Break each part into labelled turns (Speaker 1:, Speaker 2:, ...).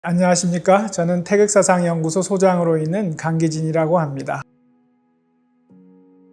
Speaker 1: 안녕하십니까. 저는 태극사상연구소 소장으로 있는 강기진이라고 합니다.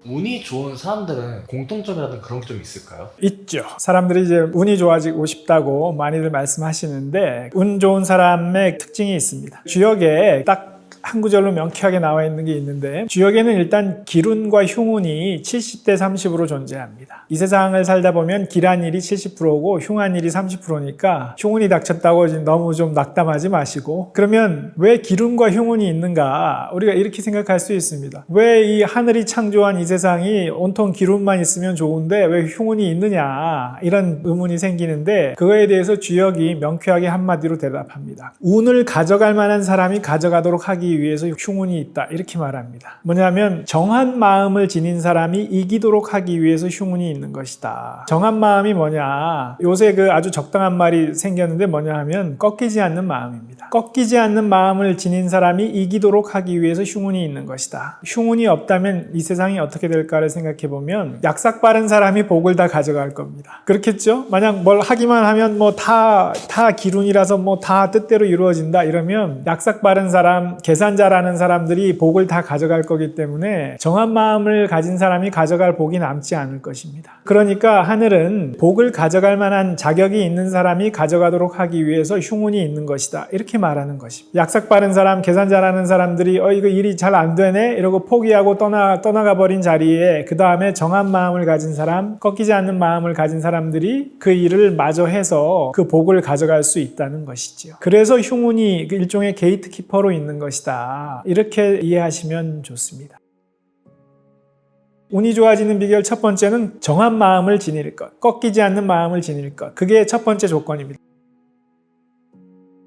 Speaker 2: 운이 좋은 사람들은 공통점이라든 그런 게 좀 있을까요?
Speaker 1: 있죠. 사람들이 이제 운이 좋아지고 싶다고 많이들 말씀하시는데 운 좋은 사람의 특징이 있습니다. 주역에 딱 한 구절로 명쾌하게 나와 있는 게 있는데, 주역에는 일단 기운과 흉운이 70대 30으로 존재합니다. 이 세상을 살다 보면 기란 일이 70%고 흉한 일이 30%니까 흉운이 닥쳤다고 너무 좀 낙담하지 마시고, 그러면 왜 기운과 흉운이 있는가, 우리가 이렇게 생각할 수 있습니다. 왜 이 하늘이 창조한 이 세상이 온통 기운만 있으면 좋은데 왜 흉운이 있느냐, 이런 의문이 생기는데, 그거에 대해서 주역이 명쾌하게 한마디로 대답합니다. 운을 가져갈 만한 사람이 가져가도록 하기 위해서 흉운이 있다, 이렇게 말합니다. 뭐냐면 정한 마음을 지닌 사람이 이기도록 하기 위해서 흉운이 있는 것이다. 정한 마음이 뭐냐, 요새 아주 적당한 말이 생겼는데 뭐냐 하면 꺾이지 않는 마음입니다. 꺾이지 않는 마음을 지닌 사람이 이기도록 하기 위해서 흉운이 있는 것이다. 흉운이 없다면 이 세상이 어떻게 될까를 생각해 보면 약삭 빠른 사람이 복을 다 가져갈 겁니다. 그렇겠죠? 만약 뭘 하기만 하면 다 기운이라서 다 뜻대로 이루어진다 이러면 약삭 빠른 사람, 계산 잘하는 사람들이 복을 다 가져갈 거기 때문에 정한 마음을 가진 사람이 가져갈 복이 남지 않을 것입니다. 그러니까 하늘은 복을 가져갈 만한 자격이 있는 사람이 가져가도록 하기 위해서 흉운이 있는 것이다, 이렇게 말하는 것입니다. 약삭 빠른 사람, 계산 잘하는 사람들이 이거 일이 잘 안 되네 이러고 포기하고 떠나가 버린 자리에 그 다음에 정한 마음을 가진 사람, 꺾이지 않는 마음을 가진 사람들이 그 일을 마저 해서 그 복을 가져갈 수 있다는 것이지요. 그래서 흉운이 일종의 게이트키퍼로 있는 것이다, 이렇게 이해하시면 좋습니다. 운이 좋아지는 비결 첫 번째는 정한 마음을 지닐 것, 꺾이지 않는 마음을 지닐 것, 그게 첫 번째 조건입니다.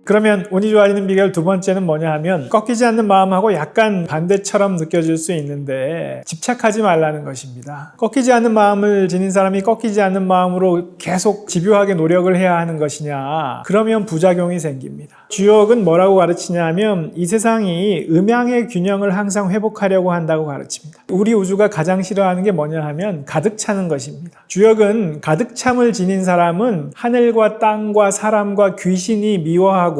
Speaker 1: 그러면 운이 좋아지는 비결 두 번째는 뭐냐 하면, 꺾이지 않는 마음하고 약간 반대처럼 느껴질 수 있는데 집착하지 말라는 것입니다. 꺾이지 않는 마음을 지닌 사람이 꺾이지 않는 마음으로 계속 집요하게 노력을 해야 하는 것이냐, 그러면 부작용이 생깁니다. 주역은 뭐라고 가르치냐 하면 이 세상이 음양의 균형을 항상 회복하려고 한다고 가르칩니다. 우리 우주가 가장 싫어하는 게 뭐냐 하면 가득 차는 것입니다. 주역은 가득 참을 지닌 사람은 하늘과 땅과 사람과 귀신이 미워하고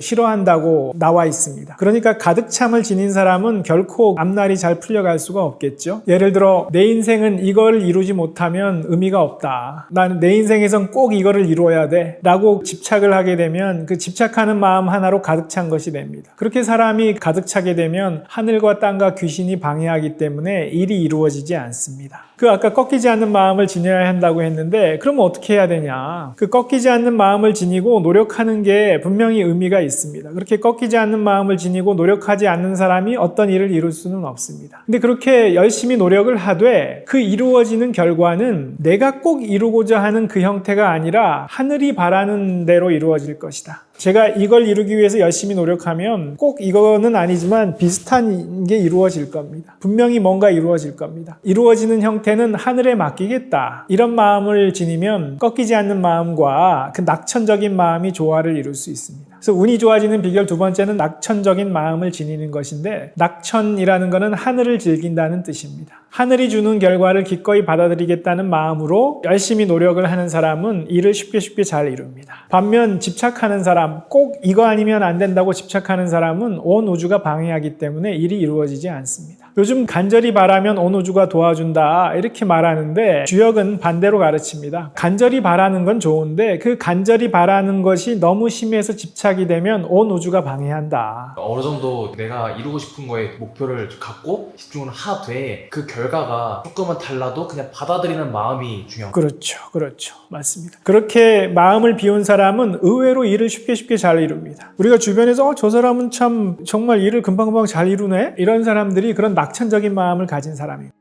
Speaker 1: 싫어한다고 나와 있습니다. 그러니까 가득 참을 지닌 사람은 결코 앞날이 잘 풀려갈 수가 없겠죠. 예를 들어 내 인생은 이걸 이루지 못하면 의미가 없다, 나는 내 인생에선 꼭 이거를 이루어야 돼 라고 집착을 하게 되면 그 집착하는 마음 하나로 가득 찬 것이 됩니다. 그렇게 사람이 가득 차게 되면 하늘과 땅과 귀신이 방해하기 때문에 일이 이루어지지 않습니다. 아까 꺾이지 않는 마음을 지녀야 한다고 했는데, 그러면 어떻게 해야 되냐, 꺾이지 않는 마음을 지니고 노력하는 게 분명히 의미가 있습니다. 그렇게 꺾이지 않는 마음을 지니고 노력하지 않는 사람이 어떤 일을 이룰 수는 없습니다. 근데 그렇게 열심히 노력을 하되 그 이루어지는 결과는 내가 꼭 이루고자 하는 그 형태가 아니라 하늘이 바라는 대로 이루어질 것이다. 제가 이걸 이루기 위해서 열심히 노력하면 꼭 이거는 아니지만 비슷한 게 이루어질 겁니다. 분명히 뭔가 이루어질 겁니다. 이루어지는 형태는 하늘에 맡기겠다, 이런 마음을 지니면 꺾이지 않는 마음과 그 낙천적인 마음이 조화를 이룰 수 있습니다. 그래서 운이 좋아지는 비결 두 번째는 낙천적인 마음을 지니는 것인데, 낙천이라는 것은 하늘을 즐긴다는 뜻입니다. 하늘이 주는 결과를 기꺼이 받아들이겠다는 마음으로 열심히 노력을 하는 사람은 일을 쉽게 잘 이룹니다. 반면 집착하는 사람, 꼭 이거 아니면 안 된다고 집착하는 사람은 온 우주가 방해하기 때문에 일이 이루어지지 않습니다. 요즘 간절히 바라면 온 우주가 도와준다, 이렇게 말하는데 주역은 반대로 가르칩니다. 간절히 바라는 건 좋은데 그 간절히 바라는 것이 너무 심해서 집착이 되면 온 우주가 방해한다.
Speaker 2: 어느 정도 내가 이루고 싶은 거에 목표를 갖고 집중을 하되 그 결과가 조금은 달라도 그냥 받아들이는 마음이 중요합니다.
Speaker 1: 그렇죠. 맞습니다. 그렇게 마음을 비운 사람은 의외로 일을 쉽게 잘 이룹니다. 우리가 주변에서 저 사람은 참 정말 일을 금방금방 잘 이루네, 이런 사람들이 그런 낙천적인 마음을 가진 사람입니다.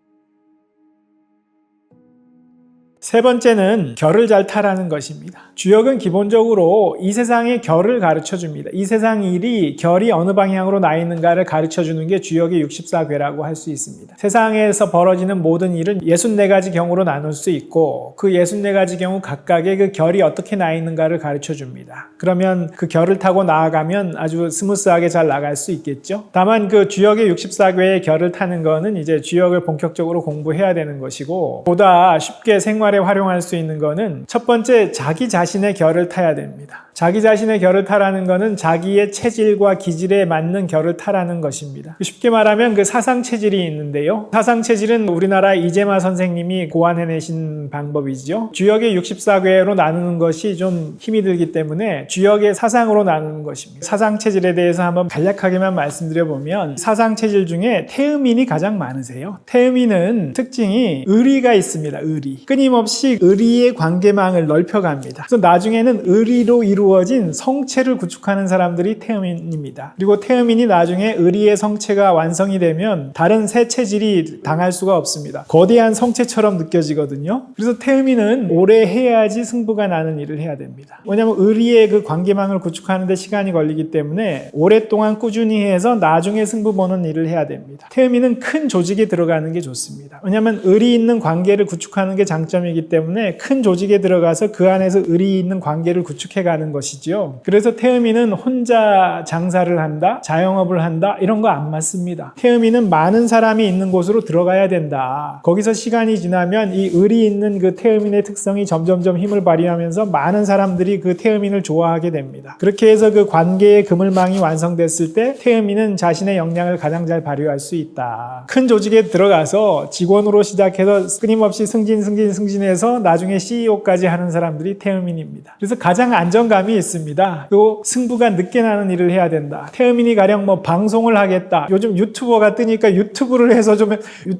Speaker 1: 세 번째는 결을 잘 타라는 것입니다. 주역은 기본적으로 이 세상의 결을 가르쳐줍니다. 이 세상 일이 결이 어느 방향으로 나 있는가를 가르쳐주는 게 주역의 64궤라고 할 수 있습니다. 세상에서 벌어지는 모든 일은 64가지 경우로 나눌 수 있고, 그 64가지 경우 각각의 그 결이 어떻게 나 있는가를 가르쳐줍니다. 그러면 그 결을 타고 나아가면 아주 스무스하게 잘 나갈 수 있겠죠. 다만 그 주역의 64궤의 결을 타는 거는 이제 주역을 본격적으로 공부해야 되는 것이고, 보다 쉽게 생활 생활에 활용할 수 있는 거는 첫 번째, 자기 자신의 결을 타야 됩니다. 자기 자신의 결을 타라는 거는 자기의 체질과 기질에 맞는 결을 타라는 것입니다. 쉽게 말하면 그 사상 체질이 있는데요. 사상 체질은 우리나라 이재마 선생님이 고안해내신 방법이죠. 주역의 64괴로 나누는 것이 좀 힘이 들기 때문에 주역의 사상으로 나누는 것입니다. 사상 체질에 대해서 한번 간략하게만 말씀드려보면 사상 체질 중에 태음인이 가장 많으세요. 태음인은 특징이 의리가 있습니다. 의리. 끊임없이 의리의 관계망을 넓혀갑니다. 그래서 나중에는 의리로 이루어진 성체를 구축하는 사람들이 태음인입니다. 그리고 태음인이 나중에 의리의 성체가 완성이 되면 다른 새 체질이 당할 수가 없습니다. 거대한 성체처럼 느껴지거든요. 그래서 태음인은 오래 해야지 승부가 나는 일을 해야 됩니다. 왜냐하면 의리의 그 관계망을 구축하는 데 시간이 걸리기 때문에 오랫동안 꾸준히 해서 나중에 승부 보는 일을 해야 됩니다. 태음인은 큰 조직에 들어가는 게 좋습니다. 왜냐하면 의리 있는 관계를 구축하는 게 장점이기 때문에 큰 조직에 들어가서 그 안에서 의리 있는 관계를 구축해가는 것이죠. 그래서 태음인은 혼자 장사를 한다, 자영업을 한다 이런 거 안 맞습니다. 태음인은 많은 사람이 있는 곳으로 들어가야 된다. 거기서 시간이 지나면 이 의리 있는 그 태음인의 특성이 점점점 힘을 발휘하면서 많은 사람들이 그 태음인을 좋아하게 됩니다. 그렇게 해서 그 관계의 그물망이 완성됐을 때 태음인은 자신의 역량을 가장 잘 발휘할 수 있다. 큰 조직에 들어가서 직원으로 시작해서 끊임없이 승진해서 나중에 CEO까지 하는 사람들이 태음인입니다. 그래서 가장 안정감이 있습니다. 또 승부가 늦게 나는 일을 해야 된다. 태음인이 가령 뭐 방송을 하겠다. 요즘 유튜버가 뜨니까 유튜브를 해서 좀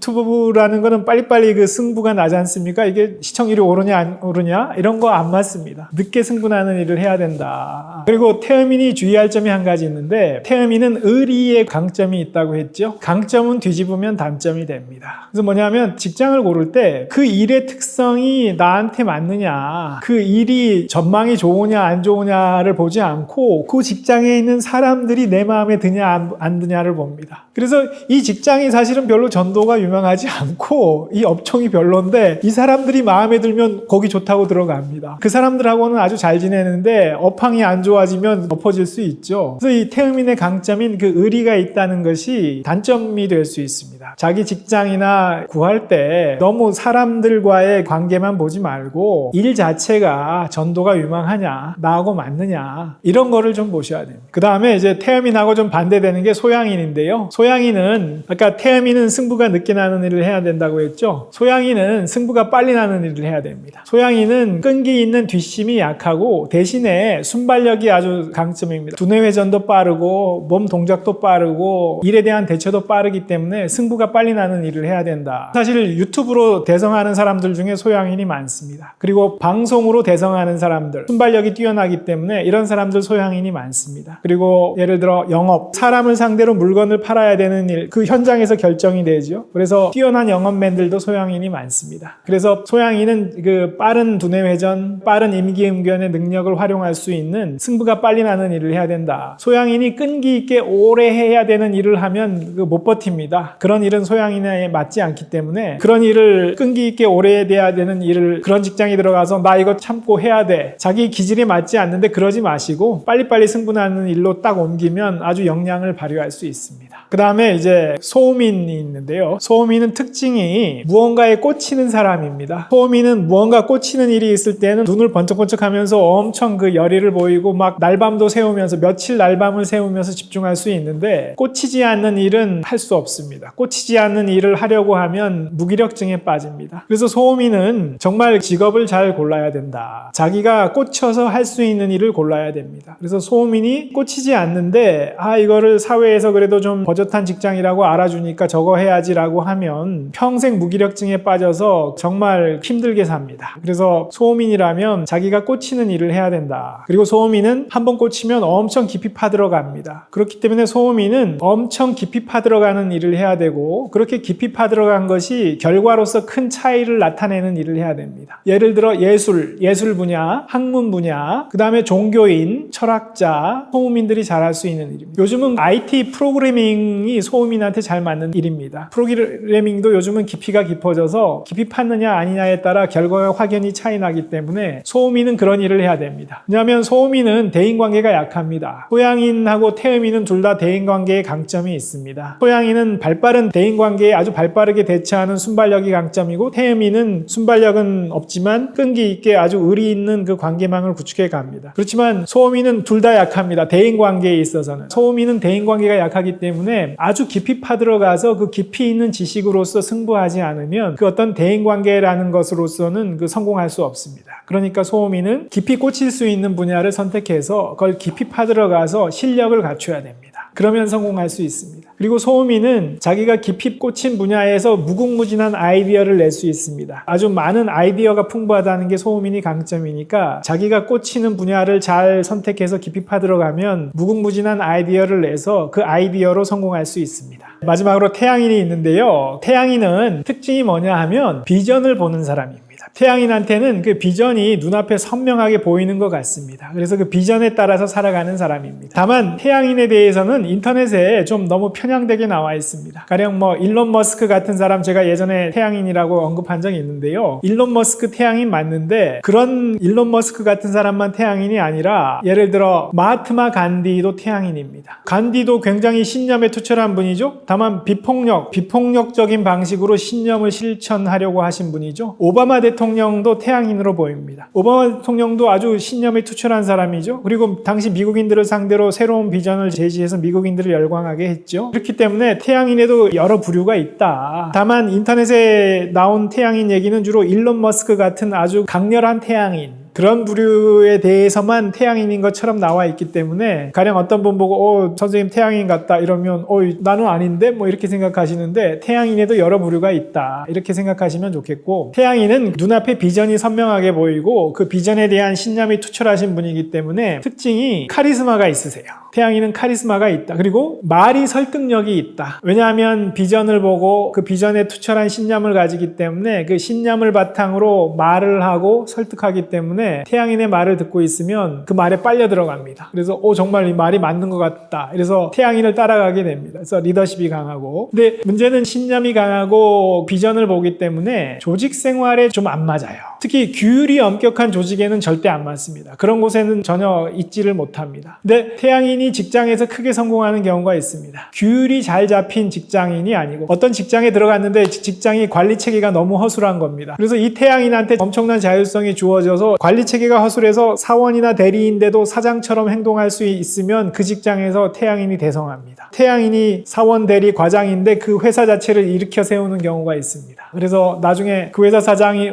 Speaker 1: 유튜브라는 거는 빨리빨리 그 승부가 나지 않습니까? 이게 시청률이 오르냐 안 오르냐 이런 거 안 맞습니다. 늦게 승부 나는 일을 해야 된다. 그리고 태음인이 주의할 점이 한 가지 있는데 태음인은 의리의 강점이 있다고 했죠. 강점은 뒤집으면 단점이 됩니다. 그래서 뭐냐면 직장을 고를 때 그 일의 특성이 나한테 맞느냐, 그 일이 전망이 좋으냐 안 좋으냐를 보지 않고 그 직장에 있는 사람들이 내 마음에 드냐 안 드냐를 봅니다. 그래서 이 직장이 사실은 별로 전도가 유명하지 않고 이 업종이 별론데 이 사람들이 마음에 들면 거기 좋다고 들어갑니다. 그 사람들하고는 아주 잘 지내는데 업황이 안 좋아지면 엎어질 수 있죠. 그래서 이 태음인의 강점인 그 의리가 있다는 것이 단점이 될 수 있습니다. 자기 직장이나 구할 때 너무 사람들과의 관계만 보지 말고 일 자체가 전도가 유망하냐, 나하고 맞느냐 이런 거를 좀 보셔야 됩니다. 그 다음에 이제 태음인하고 좀 반대되는 게 소양인인데요. 소양인은 아까 태음인은 승부가 늦게 나는 일을 해야 된다고 했죠. 소양인은 승부가 빨리 나는 일을 해야 됩니다. 소양인은 끈기 있는 뒷심이 약하고 대신에 순발력이 아주 강점입니다. 두뇌 회전도 빠르고 몸 동작도 빠르고 일에 대한 대처도 빠르기 때문에 승부가 빨리 나는 일을 해야 된다. 사실 유튜브로 대성하는 사람들 중에 소양인이 많습니다. 그리고 방송으로 대성하는 사람들 순발력이 뛰어나기 때문에 이런 사람들 소양인이 많습니다. 그리고 예를 들어 영업, 사람을 상대로 물건을 팔아야 되는 일, 그 현장에서 결정이 되죠. 그래서 뛰어난 영업맨들도 소양인이 많습니다. 그래서 소양인은 그 빠른 두뇌 회전, 빠른 임기응변의 능력을 활용할 수 있는 승부가 빨리 나는 일을 해야 된다. 소양인이 끈기 있게 오래 해야 되는 일을 하면 못 버팁니다. 그런 일은 소양인에 맞지 않기 때문에 그런 일을 끈기 있게 오래 해야 되는 일을 그런 직장에 들어가서 나 이거 참고 해야 돼. 자기 기질에 맞지 않는데 그러지 마시고 빨리빨리 승부나는 일로 딱 옮기면 아주 역량을 발휘할 수 있습니다. 그 다음에 이제 소음인이 있는데요. 소음인은 특징이 무언가에 꽂히는 사람입니다. 소음인은 무언가 꽂히는 일이 있을 때는 눈을 번쩍번쩍 하면서 엄청 그 열의를 보이고 막 날밤도 새우면서 며칠 날밤을 새우면서 집중할 수 있는데 꽂히지 않는 일은 할 수 없습니다. 꽂히지 않는 일을 하려고 하면 무기력증에 빠집니다. 그래서 소음인은 정말 직업을 잘 골라야 된다. 자기가 꽂혀서 할 수 있는 일을 골라야 됩니다. 그래서 소음인이 꽂히지 않는데 이거를 사회에서 그래도 좀 버젓한 직장이라고 알아주니까 저거 해야지라고 하면 평생 무기력증에 빠져서 정말 힘들게 삽니다. 그래서 소음인이라면 자기가 꽂히는 일을 해야 된다. 그리고 소음인은 한번 꽂히면 엄청 깊이 파들어갑니다. 그렇기 때문에 소음인은 엄청 깊이 파들어가는 일을 해야 되고 그렇게 깊이 파들어간 것이 결과로서 큰 차이를 나타내는 일을 해야 됩니다. 예를 들어 예술 분야, 학문 분야, 그 다음에 종교인, 철학자, 소음인들이 잘할 수 있는 일입니다. 요즘은 IT 프로그래밍이 소음인한테 잘 맞는 일입니다. 프로그래밍도 요즘은 깊이가 깊어져서 깊이 팠느냐 아니냐에 따라 결과가 확연히 차이 나기 때문에 소음인은 그런 일을 해야 됩니다. 왜냐하면 소음인은 대인관계가 약합니다. 소양인하고 태음인은 둘 다 대인관계에 강점이 있습니다. 소양인은 발빠른 대인관계에 아주 발빠르게 대처하는 순발력이 강점이고 태음인은 순발력은 없지만 끈기 있게 아주 의리 있는 그 관계망을 구축해 갑니다. 그렇지만 소음인은 둘 다 약합니다. 대인관계에 있어서는. 소음인은 대인관계가 약하기 때문에 아주 깊이 파들어가서 그 깊이 있는 지식으로서 승부하지 않으면 그 어떤 대인관계라는 것으로서는 그 성공할 수 없습니다. 그러니까 소음인은 깊이 꽂힐 수 있는 분야를 선택해서 그걸 깊이 파들어가서 실력을 갖춰야 됩니다. 그러면 성공할 수 있습니다. 그리고 소음인은 자기가 깊이 꽂힌 분야에서 무궁무진한 아이디어를 낼 수 있습니다. 아주 많은 아이디어가 풍부하다는 게 소음인이 강점이니까 자기가 꽂히는 분야를 잘 선택해서 깊이 파들어가면 무궁무진한 아이디어를 내서 그 아이디어로 성공할 수 있습니다. 마지막으로 태양인이 있는데요. 태양인은 특징이 뭐냐 하면 비전을 보는 사람입니다. 태양인한테는 그 비전이 눈앞에 선명하게 보이는 것 같습니다. 그래서 그 비전에 따라서 살아가는 사람입니다. 다만 태양인에 대해서는 인터넷에 좀 너무 편향되게 나와 있습니다. 가령 일론 머스크 같은 사람 제가 예전에 태양인이라고 언급한 적이 있는데요. 일론 머스크 태양인 맞는데 그런 일론 머스크 같은 사람만 태양인이 아니라 예를 들어 마하트마 간디도 태양인입니다. 간디도 굉장히 신념에 투철한 분이죠. 다만 비폭력적인 방식으로 신념을 실천하려고 하신 분이죠. 오바마 대통령도 태양인으로 보입니다. 오바마 대통령도 아주 신념에 투철한 사람이죠. 그리고 당시 미국인들을 상대로 새로운 비전을 제시해서 미국인들을 열광하게 했죠. 그렇기 때문에 태양인에도 여러 부류가 있다. 다만 인터넷에 나온 태양인 얘기는 주로 일론 머스크 같은 아주 강렬한 태양인, 그런 부류에 대해서만 태양인인 것처럼 나와 있기 때문에 가령 어떤 분 보고 선생님 태양인 같다 이러면 나는 아닌데 이렇게 생각하시는데 태양인에도 여러 부류가 있다 이렇게 생각하시면 좋겠고, 태양인은 눈앞에 비전이 선명하게 보이고 그 비전에 대한 신념이 투철하신 분이기 때문에 특징이 카리스마가 있으세요. 태양인은 카리스마가 있다. 그리고 말이 설득력이 있다. 왜냐하면 비전을 보고 그 비전에 투철한 신념을 가지기 때문에 그 신념을 바탕으로 말을 하고 설득하기 때문에 태양인의 말을 듣고 있으면 그 말에 빨려 들어갑니다. 그래서 정말 이 말이 맞는 것 같다. 그래서 태양인을 따라가게 됩니다. 그래서 리더십이 강하고, 근데 문제는 신념이 강하고 비전을 보기 때문에 조직 생활에 좀 안 맞아요. 특히 규율이 엄격한 조직에는 절대 안 맞습니다. 그런 곳에는 전혀 있지를 못합니다. 근데 태양인이 직장에서 크게 성공하는 경우가 있습니다. 규율이 잘 잡힌 직장인이 아니고 어떤 직장에 들어갔는데 직장이 관리 체계가 너무 허술한 겁니다. 그래서 이 태양인한테 엄청난 자율성이 주어져서 관리 체계가 허술해서 사원이나 대리인데도 사장처럼 행동할 수 있으면 그 직장에서 태양인이 대성합니다. 태양인이 사원, 대리, 과장인데 그 회사 자체를 일으켜 세우는 경우가 있습니다. 그래서 나중에 그 회사 사장이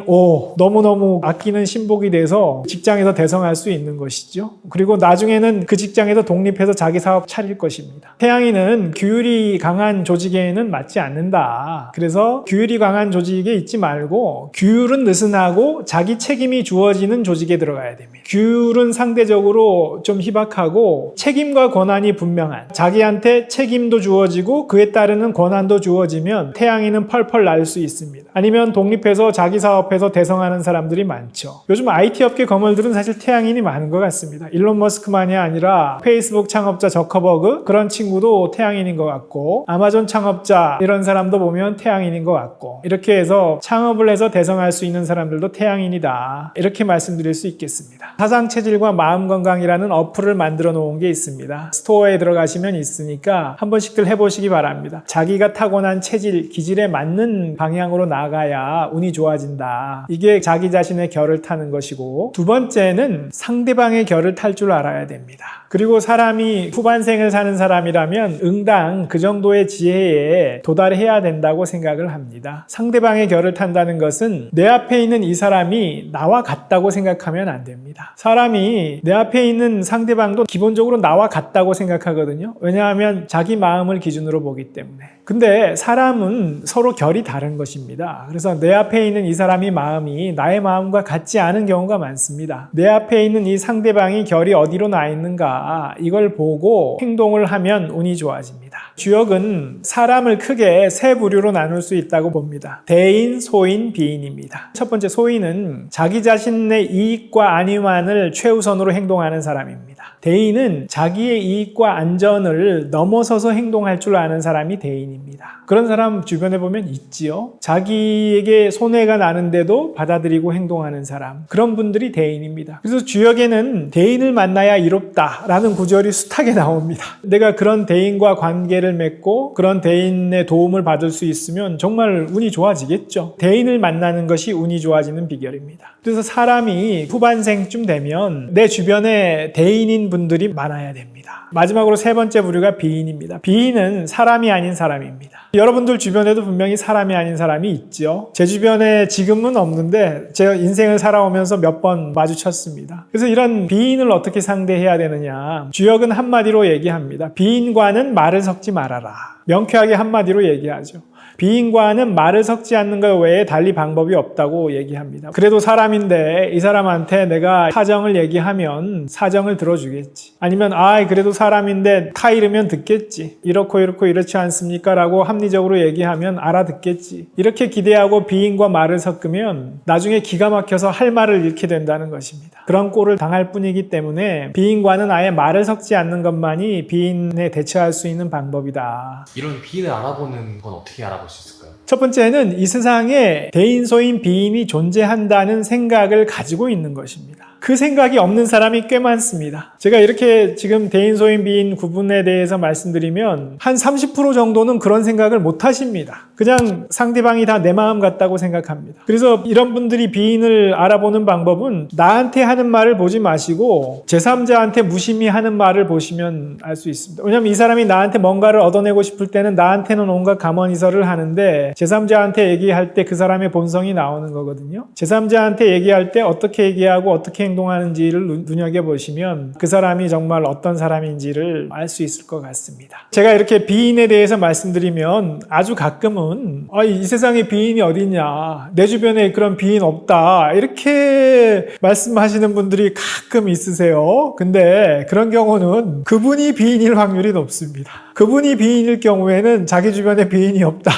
Speaker 1: 너무너무 아끼는 신복이 돼서 직장에서 대성할 수 있는 것이죠. 그리고 나중에는 그 직장에서 독립해서 자기 사업 차릴 것입니다. 태양인은 규율이 강한 조직에는 맞지 않는다. 그래서 규율이 강한 조직에 있지 말고 규율은 느슨하고 자기 책임이 주어지는 조직에 들어가야 됩니다. 규율은 상대적으로 좀 희박하고 책임과 권한이 분명한, 자기한테 책임도 주어지고 그에 따르는 권한도 주어지면 태양인은 펄펄 날 수 있습니다. 아니면 독립해서 자기 사업해서 대성하는 사람들이 많죠. 요즘 IT 업계 거물들은 사실 태양인이 많은 것 같습니다. 일론 머스크만이 아니라 페이스북 창업자 저커버그, 그런 친구도 태양인인 것 같고, 아마존 창업자 이런 사람도 보면 태양인인 것 같고, 이렇게 해서 창업을 해서 대성할 수 있는 사람들도 태양인이다, 이렇게 말씀드릴 수 있겠습니다. 사상체질과 마음건강이라는 어플을 만들어 놓은 게 있습니다. 스토어에 들어가시면 있으니까 한 번씩들 해보시기 바랍니다. 자기가 타고난 체질, 기질에 맞는 방향으로 나가야 운이 좋아진다. 이게 자기 자신의 결을 타는 것이고, 두 번째는 상대방의 결을 탈 줄 알아야 됩니다. 그리고 사람이 후반생을 사는 사람이라면 응당 그 정도의 지혜에 도달해야 된다고 생각을 합니다. 상대방의 결을 탄다는 것은 내 앞에 있는 이 사람이 나와 같다고 생각하면 안 됩니다. 사람이 내 앞에 있는 상대방도 기본적으로 나와 같다고 생각하거든요. 왜냐하면 자기 마음을 기준으로 보기 때문에. 근데 사람은 서로 결이 다른 것입니다. 그래서 내 앞에 있는 이 사람이 마음이 나의 마음과 같지 않은 경우가 많습니다. 내 앞에 있는 이 상대방이 결이 어디로 나 있는가, 이걸 보고 행동을 하면 운이 좋아집니다. 주역은 사람을 크게 세 부류로 나눌 수 있다고 봅니다. 대인, 소인, 비인입니다. 첫 번째 소인은 자기 자신의 이익과 안위만을 최우선으로 행동하는 사람입니다. 대인은 자기의 이익과 안전을 넘어서서 행동할 줄 아는 사람이 대인입니다. 그런 사람 주변에 보면 있지요. 자기에게 손해가 나는데도 받아들이고 행동하는 사람, 그런 분들이 대인입니다. 그래서 주역에는 대인을 만나야 이롭다라는 구절이 숱하게 나옵니다. 내가 그런 대인과 관계를 맺고 그런 대인의 도움을 받을 수 있으면 정말 운이 좋아지겠죠. 대인을 만나는 것이 운이 좋아지는 비결입니다. 그래서 사람이 후반생쯤 되면 내 주변에 대인인 분들이 많아야 됩니다. 마지막으로 세 번째 부류가 비인입니다. 비인은 사람이 아닌 사람입니다. 여러분들 주변에도 분명히 사람이 아닌 사람이 있죠. 제 주변에 지금은 없는데 제가 인생을 살아오면서 몇 번 마주쳤습니다. 그래서 이런 비인을 어떻게 상대해야 되느냐. 주역은 한마디로 얘기합니다. 비인과는 말을 섞지 말아라. 명쾌하게 한마디로 얘기하죠. 비인과는 말을 섞지 않는 것 외에 달리 방법이 없다고 얘기합니다. 그래도 사람인데 이 사람한테 내가 사정을 얘기하면 사정을 들어주겠지. 아니면 그래도 사람인데 타 잃으면 듣겠지. 이렇고 이렇지 않습니까? 라고 합리적으로 얘기하면 알아듣겠지. 이렇게 기대하고 비인과 말을 섞으면 나중에 기가 막혀서 할 말을 잃게 된다는 것입니다. 그런 꼴을 당할 뿐이기 때문에 비인과는 아예 말을 섞지 않는 것만이 비인에 대처할 수 있는 방법이다.
Speaker 2: 이런 비인을 알아보는 건 어떻게 알아볼 수 있을까요?
Speaker 1: 첫 번째는 이 세상에 대인, 소인, 비인이 존재한다는 생각을 가지고 있는 것입니다. 그 생각이 없는 사람이 꽤 많습니다. 제가 이렇게 지금 대인, 소인, 비인 구분에 대해서 말씀드리면 한 30% 정도는 그런 생각을 못 하십니다. 그냥 상대방이 다 내 마음 같다고 생각합니다. 그래서 이런 분들이 비인을 알아보는 방법은 나한테 하는 말을 보지 마시고 제3자한테 무심히 하는 말을 보시면 알 수 있습니다. 왜냐하면 이 사람이 나한테 뭔가를 얻어내고 싶을 때는 나한테는 온갖 감언이설을 하는데 제3자한테 얘기할 때 그 사람의 본성이 나오는 거거든요. 제3자한테 얘기할 때 어떻게 얘기하고 어떻게 행동하는지를 눈여겨보시면 그 사람이 정말 어떤 사람인지를 알 수 있을 것 같습니다. 제가 이렇게 비인에 대해서 말씀드리면 아주 가끔은 이 세상에 비인이 어딨냐, 내 주변에 그런 비인 없다, 이렇게 말씀하시는 분들이 가끔 있으세요. 근데 그런 경우는 그분이 비인일 확률이 높습니다. 그분이 비인일 경우에는 자기 주변에 비인이 없다.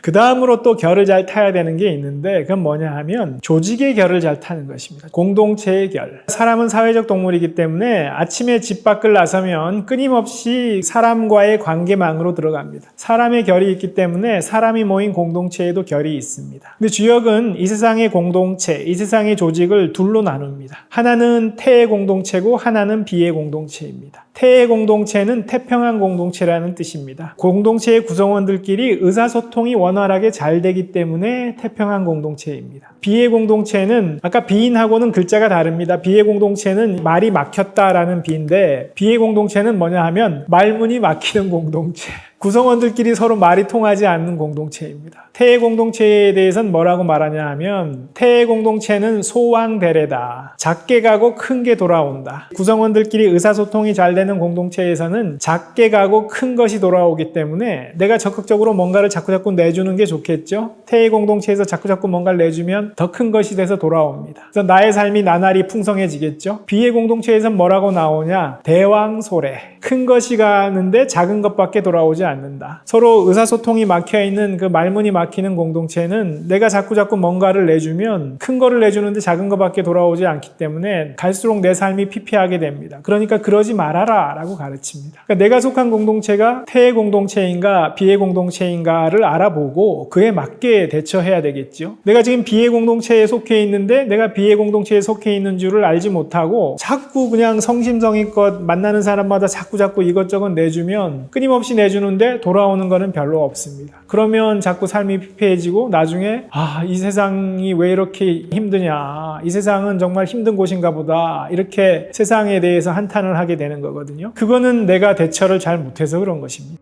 Speaker 1: 그 다음으로 또 결을 잘 타야 되는 게 있는데 그건 뭐냐 하면 조직의 결을 잘 타는 것입니다. 공동체의 결. 사람은 사회적 동물이기 때문에 아침에 집 밖을 나서면 끊임없이 사람과의 관계망으로 들어갑니다. 사람의 결이 있기 때문에 사람이 모인 공동체에도 결이 있습니다. 근데 주역은 이 세상의 공동체, 이 세상의 조직을 둘로 나눕니다. 하나는 태의 공동체고 하나는 비의 공동체입니다. 태의 공동체는 태평한 공동체라는 뜻입니다. 공동체의 구성원들끼리 의사소통이 원활하게 잘 되기 때문에 태평한 공동체입니다. 비의 공동체는 아까 비인하고는 글자가 다릅니다. 비의 공동체는 말이 막혔다라는 비인데 비의 공동체는 뭐냐 하면 말문이 막히는 공동체. 구성원들끼리 서로 말이 통하지 않는 공동체입니다. 태의 공동체에 대해서는 뭐라고 말하냐 하면 태의 공동체는 소왕대례다. 작게 가고 큰 게 돌아온다. 구성원들끼리 의사소통이 잘 되는 공동체에서는 작게 가고 큰 것이 돌아오기 때문에 내가 적극적으로 뭔가를 자꾸 내주는 게 좋겠죠. 태의 공동체에서 자꾸 뭔가를 내주면 더 큰 것이 돼서 돌아옵니다. 그래서 나의 삶이 나날이 풍성해지겠죠. 비의 공동체에서는 뭐라고 나오냐? 대왕소래. 큰 것이 가는데 작은 것밖에 돌아오지 않는다. 서로 의사소통이 막혀있는 그 말문이 막히는 공동체는 내가 자꾸 뭔가를 내주면 큰 거를 내주는데 작은 것밖에 돌아오지 않기 때문에 갈수록 내 삶이 피폐하게 됩니다. 그러니까 그러지 말아라 라고 가르칩니다. 그러니까 내가 속한 공동체가 태의 공동체인가 비의 공동체인가를 알아보고 그에 맞게 대처해야 되겠죠. 내가 지금 비의 공동체에 속해 있는데 내가 비의 공동체에 속해 있는 줄을 알지 못하고 자꾸 그냥 성심성의껏 만나는 사람마다 자꾸 이것저것 내주면 끊임없이 내주는데 돌아오는 거는 별로 없습니다. 그러면 자꾸 삶이 피폐해지고 나중에 이 세상이 왜 이렇게 힘드냐, 이 세상은 정말 힘든 곳인가 보다, 이렇게 세상에 대해서 한탄을 하게 되는 거거든요. 그거는 내가 대처를 잘 못해서 그런 것입니다.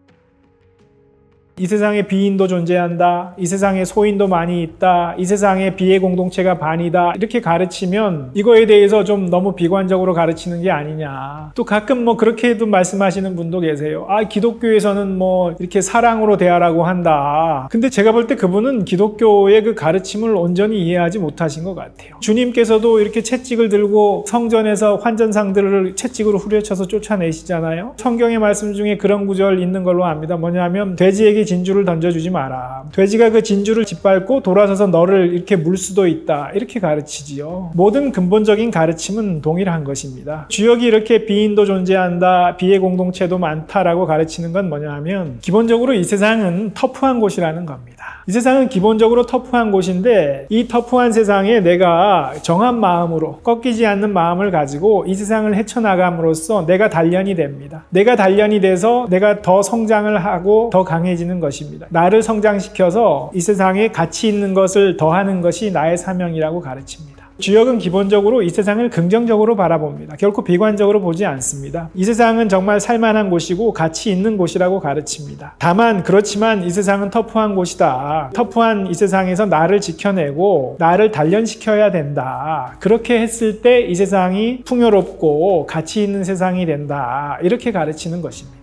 Speaker 1: 이 세상에 비인도 존재한다. 이 세상에 소인도 많이 있다. 이 세상에 비의 공동체가 반이다. 이렇게 가르치면 이거에 대해서 좀 너무 비관적으로 가르치는 게 아니냐. 또 가끔 그렇게도 말씀하시는 분도 계세요. 기독교에서는 이렇게 사랑으로 대하라고 한다. 근데 제가 볼 때 그분은 기독교의 그 가르침을 온전히 이해하지 못하신 것 같아요. 주님께서도 이렇게 채찍을 들고 성전에서 환전상들을 채찍으로 후려쳐서 쫓아내시잖아요. 성경의 말씀 중에 그런 구절 있는 걸로 압니다. 뭐냐면 돼지에게 진주를 던져주지 마라. 돼지가 그 진주를 짓밟고 돌아서서 너를 이렇게 물 수도 있다. 이렇게 가르치지요. 모든 근본적인 가르침은 동일한 것입니다. 주역이 이렇게 비인도 존재한다, 비의 공동체도 많다라고 가르치는 건 뭐냐 하면 기본적으로 이 세상은 터프한 곳이라는 겁니다. 이 세상은 기본적으로 터프한 곳인데 이 터프한 세상에 내가 정한 마음으로 꺾이지 않는 마음을 가지고 이 세상을 헤쳐나감으로써 내가 단련이 됩니다. 내가 단련이 돼서 내가 더 성장을 하고 더 강해지는 것입니다. 나를 성장시켜서 이 세상에 가치 있는 것을 더하는 것이 나의 사명이라고 가르칩니다. 주역은 기본적으로 이 세상을 긍정적으로 바라봅니다. 결코 비관적으로 보지 않습니다. 이 세상은 정말 살만한 곳이고 가치 있는 곳이라고 가르칩니다. 다만 그렇지만 이 세상은 터프한 곳이다. 터프한 이 세상에서 나를 지켜내고 나를 단련시켜야 된다. 그렇게 했을 때 이 세상이 풍요롭고 가치 있는 세상이 된다. 이렇게 가르치는 것입니다.